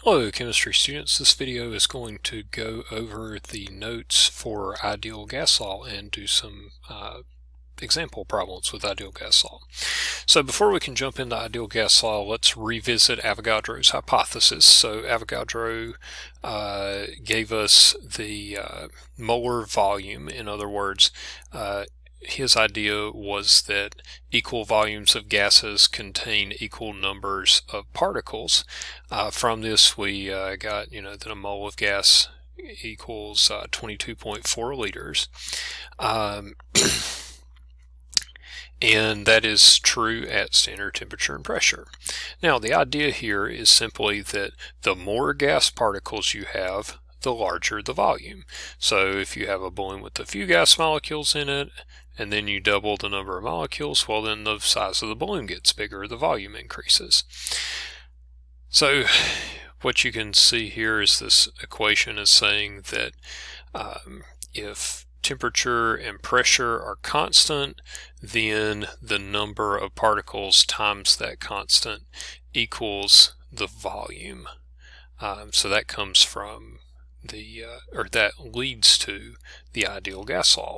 Hello chemistry students, this video is going to go over the notes for ideal gas law and do some example problems with ideal gas law. So before we can jump into ideal gas law, let's revisit Avogadro's hypothesis. So Avogadro gave us the molar volume. In other words, his idea was that equal volumes of gases contain equal numbers of particles. From this we got that a mole of gas equals 22.4 liters. And that is true at standard temperature and pressure. Now the idea here is simply that the more gas particles you have, the larger the volume. So if you have a balloon with a few gas molecules in it, and then you double the number of molecules, well then the size of the balloon gets bigger, the volume increases. So what you can see here is this equation is saying that if temperature and pressure are constant, then the number of particles times that constant equals the volume. So that comes from that leads to the ideal gas law.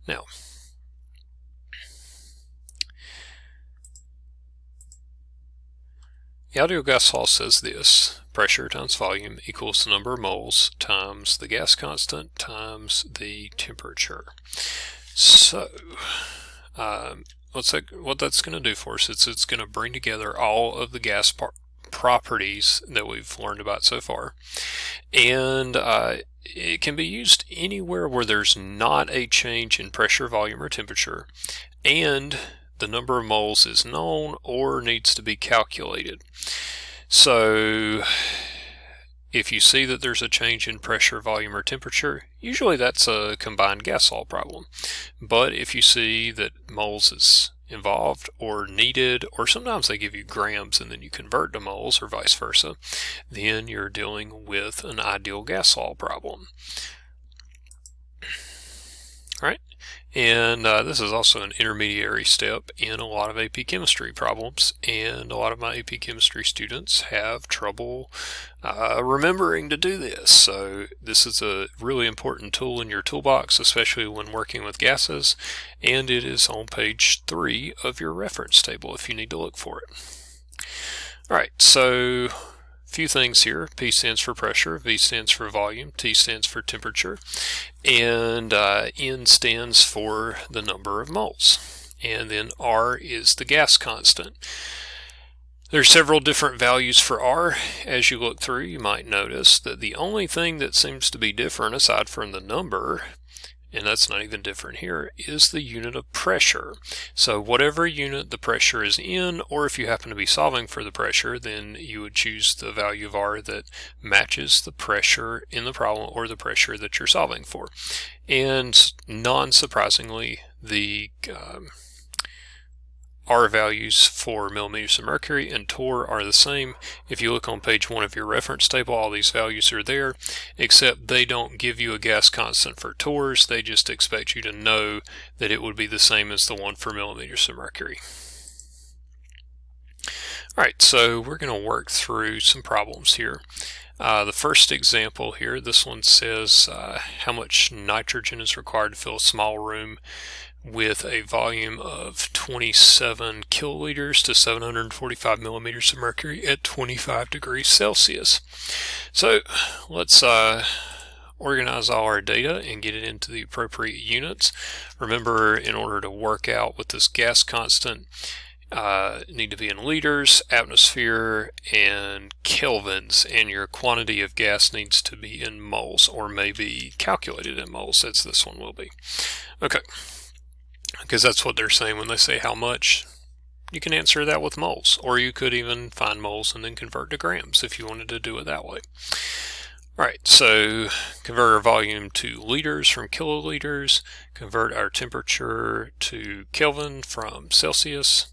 Now, the ideal gas law says this: pressure times volume equals the number of moles times the gas constant times the temperature. So what that's going to do for us is it's going to bring together all of the gas properties that we've learned about so far, and it can be used anywhere where there's not a change in pressure, volume, or temperature, and the number of moles is known or needs to be calculated. So if you see that there's a change in pressure, volume, or temperature, usually that's a combined gas law problem. But if you see that moles is involved or needed, or sometimes they give you grams and then you convert to moles or vice versa, then you're dealing with an ideal gas law problem. All right. And this is also an intermediary step in a lot of AP Chemistry problems, and a lot of my AP Chemistry students have trouble remembering to do this. So this is a really important tool in your toolbox, especially when working with gases, and it is on page 3 of your reference table if you need to look for it. All right, so few things here. P stands for pressure, V stands for volume, T stands for temperature, and N stands for the number of moles. And then R is the gas constant. There's several different values for R. As you look through, you might notice that the only thing that seems to be different aside from the number, and that's not even different here, is the unit of pressure. So whatever unit the pressure is in, or if you happen to be solving for the pressure, then you would choose the value of R that matches the pressure in the problem or the pressure that you're solving for. And non-surprisingly, the R values for millimeters of mercury and torr are the same. If you look on page 1 of your reference table, all these values are there, except they don't give you a gas constant for torrs. They just expect you to know that it would be the same as the one for millimeters of mercury. Alright, so we're going to work through some problems here. The first example here, this one says how much nitrogen is required to fill a small room with a volume of 27 kiloliters to 745 millimeters of mercury at 25 degrees Celsius. So let's organize all our data and get it into the appropriate units. Remember, in order to work out with this gas constant, need to be in liters, atmosphere, and kelvins, and your quantity of gas needs to be in moles, or maybe calculated in moles, as this one will be. Okay, because that's what they're saying when they say how much. You can answer that with moles, or you could even find moles and then convert to grams if you wanted to do it that way. Alright, so convert our volume to liters from kiloliters, convert our temperature to Kelvin from Celsius,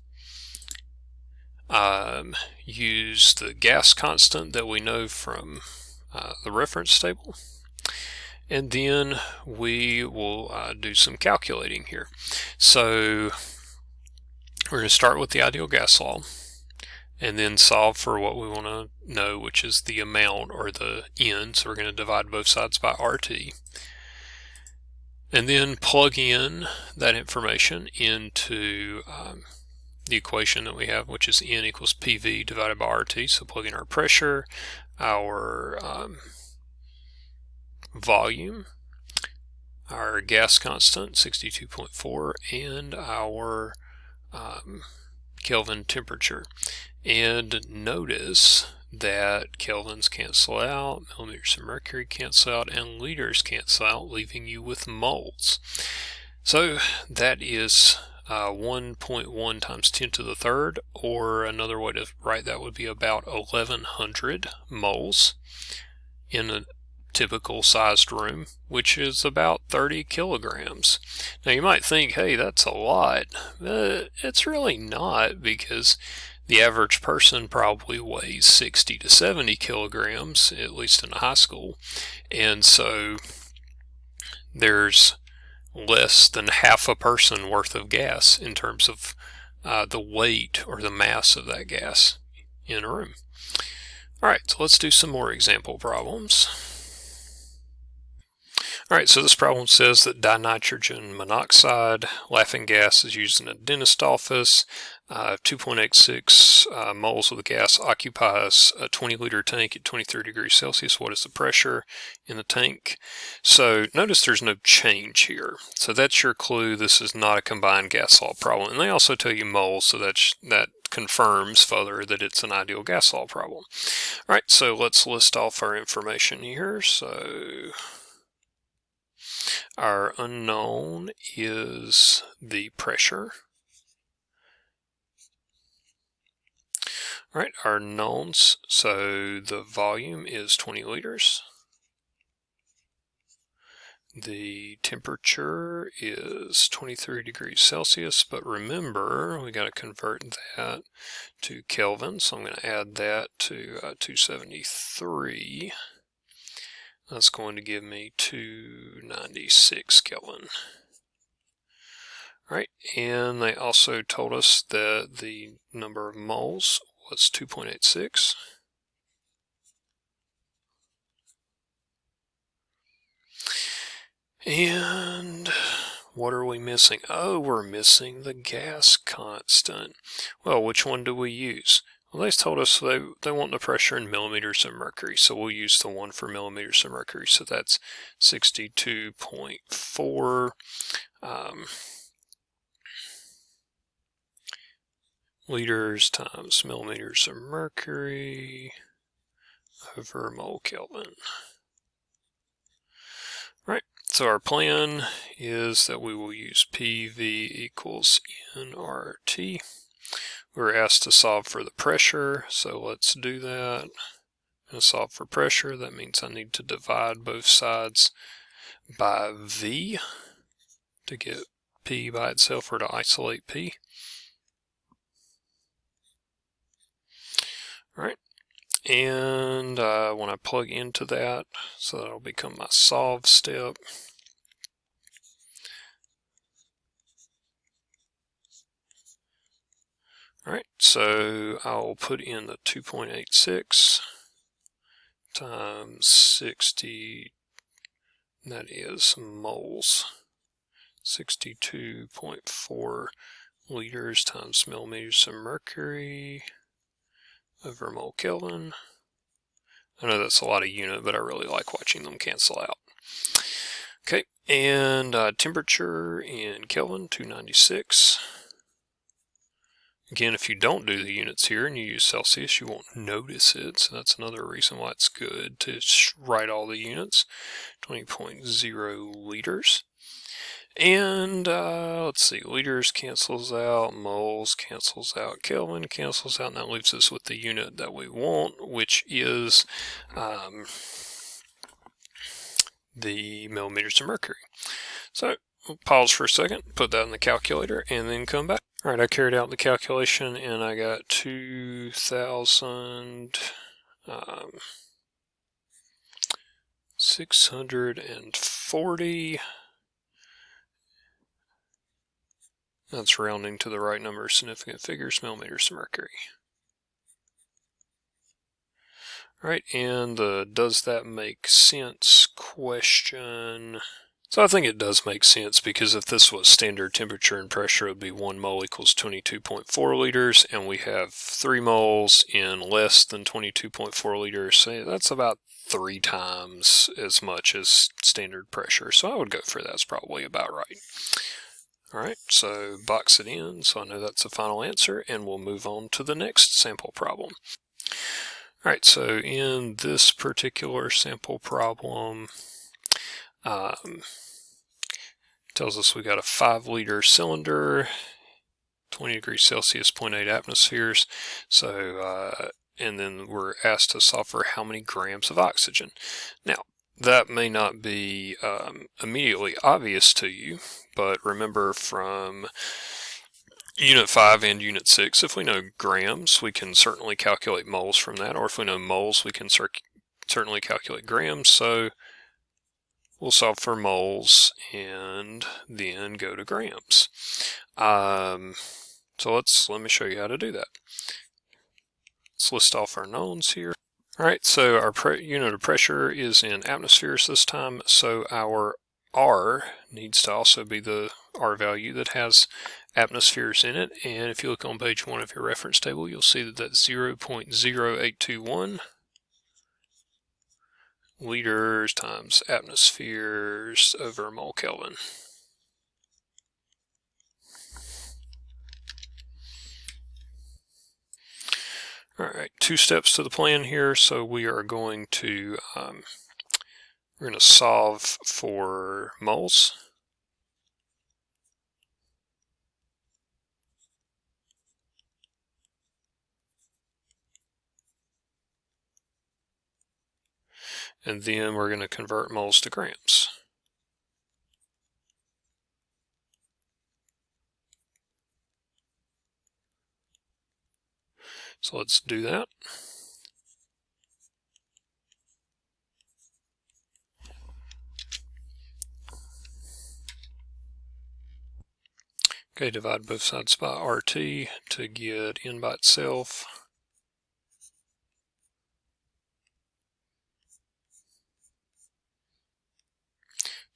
use the gas constant that we know from the reference table, and then we will do some calculating here. So we're going to start with the ideal gas law, and then solve for what we want to know, which is the amount, or the N. So we're going to divide both sides by RT. And then plug in that information into the equation that we have, which is N equals PV divided by RT. So plug in our pressure, our volume, our gas constant, 62.4, and our Kelvin temperature. And notice that kelvins cancel out, millimeters of mercury cancel out, and liters cancel out, leaving you with moles. So that is 1.1 times 10 to the third, or another way to write that would be about 1100 moles in a typical sized room, which is about 30 kilograms. Now you might think, hey, that's a lot. It's really not, because the average person probably weighs 60 to 70 kilograms, at least in high school. And so there's less than half a person worth of gas in terms of the weight or the mass of that gas in a room. All right, so let's do some more example problems. All right, so this problem says that dinitrogen monoxide, laughing gas, is used in a dentist office. 2.86 moles of the gas occupies a 20-liter tank at 23 degrees Celsius. What is the pressure in the tank? So notice there's no change here. So that's your clue. This is not a combined gas law problem. And they also tell you moles, so that confirms further that it's an ideal gas law problem. All right, so let's list off our information here. So our unknown is the pressure. All right, our knowns, so the volume is 20 liters. The temperature is 23 degrees Celsius, but remember, we got to convert that to Kelvin, so I'm going to add that to 273. That's going to give me 296 Kelvin. All right, and they also told us that the number of moles was 2.86. And what are we missing? Oh, we're missing the gas constant. Well, which one do we use? Well, they told us they want the pressure in millimeters of mercury, so we'll use the one for millimeters of mercury. So that's 62.4 liters times millimeters of mercury over mole Kelvin. Right, so our plan is that we will use PV equals nRT. We're asked to solve for the pressure, so let's do that. I'm going to solve for pressure. That means I need to divide both sides by V to get P by itself, or to isolate P. All right, and when I plug into that, so that'll become my solve step. All right, so I'll put in the 2.86 times 60, that is moles, 62.4 liters times millimeters of mercury over mole Kelvin. I know that's a lot of unit, but I really like watching them cancel out. Okay, and temperature in Kelvin, 296. Again, if you don't do the units here and you use Celsius, you won't notice it. So that's another reason why it's good to write all the units. 20.0 liters. And let's see, liters cancels out, moles cancels out, Kelvin cancels out, and that leaves us with the unit that we want, which is the millimeters of mercury. So we'll pause for a second, put that in the calculator, and then come back. All right, I carried out the calculation, and I got 2,640. That's rounding to the right number of significant figures, millimeters of mercury. All right, and the does that make sense question. So I think it does make sense, because if this was standard temperature and pressure, it would be 1 mole equals 22.4 liters, and we have 3 moles in less than 22.4 liters. So that's about 3 times as much as standard pressure. So I would go for that's probably about right. All right, so box it in so I know that's the final answer, and we'll move on to the next sample problem. All right, so in this particular sample problem, tells us we got a 5-liter cylinder, 20 degrees Celsius, 0.8 atmospheres. So, and then we're asked to solve for how many grams of oxygen. Now, that may not be immediately obvious to you, but remember from Unit 5 and Unit 6, if we know grams, we can certainly calculate moles from that, or if we know moles, we can certainly calculate grams. So we'll solve for moles and then go to grams. So let me show you how to do that. Let's list off our knowns here. All right, so our unit of pressure is in atmospheres this time, so our R needs to also be the R value that has atmospheres in it, and if you look on page 1 of your reference table, you'll see that that's 0.0821 liters times atmospheres over mole Kelvin. All right, 2 steps to the plan here. So we are going to solve for moles. And then we're going to convert moles to grams. So let's do that. Okay, divide both sides by RT to get N by itself.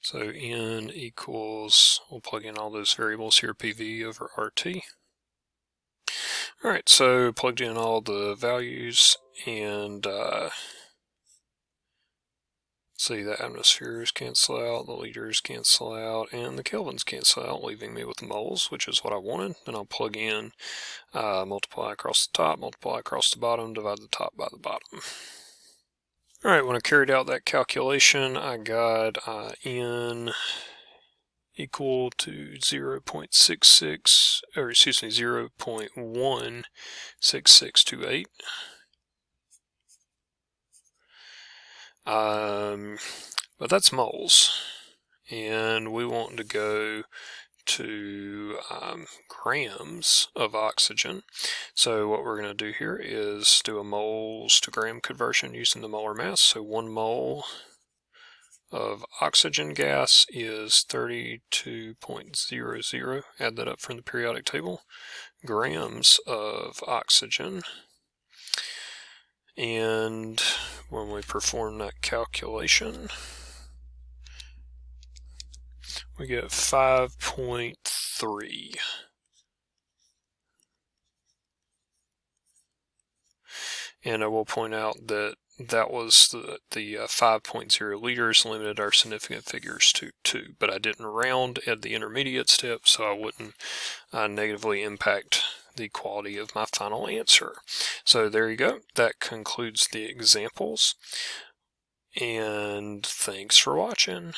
So N equals, we'll plug in all those variables here, PV over RT. All right, so plugged in all the values, and see the atmospheres cancel out, the liters cancel out, and the kelvins cancel out, leaving me with moles, which is what I wanted. Then I'll plug in, multiply across the top, multiply across the bottom, divide the top by the bottom. All right, when I carried out that calculation, I got N equal to 0.66, or excuse me, 0.16628. But that's moles, and we want to go to grams of oxygen. So what we're going to do here is do a moles to gram conversion using the molar mass. So 1 mole of oxygen gas is 32.00, add that up from the periodic table, grams of oxygen. And when we perform that calculation, we get 5.3. And I will point out that that was the 5.0 liters limited our significant figures to 2, but I didn't round at the intermediate step, so I wouldn't negatively impact the quality of my final answer. So there you go. That concludes the examples, and thanks for watching.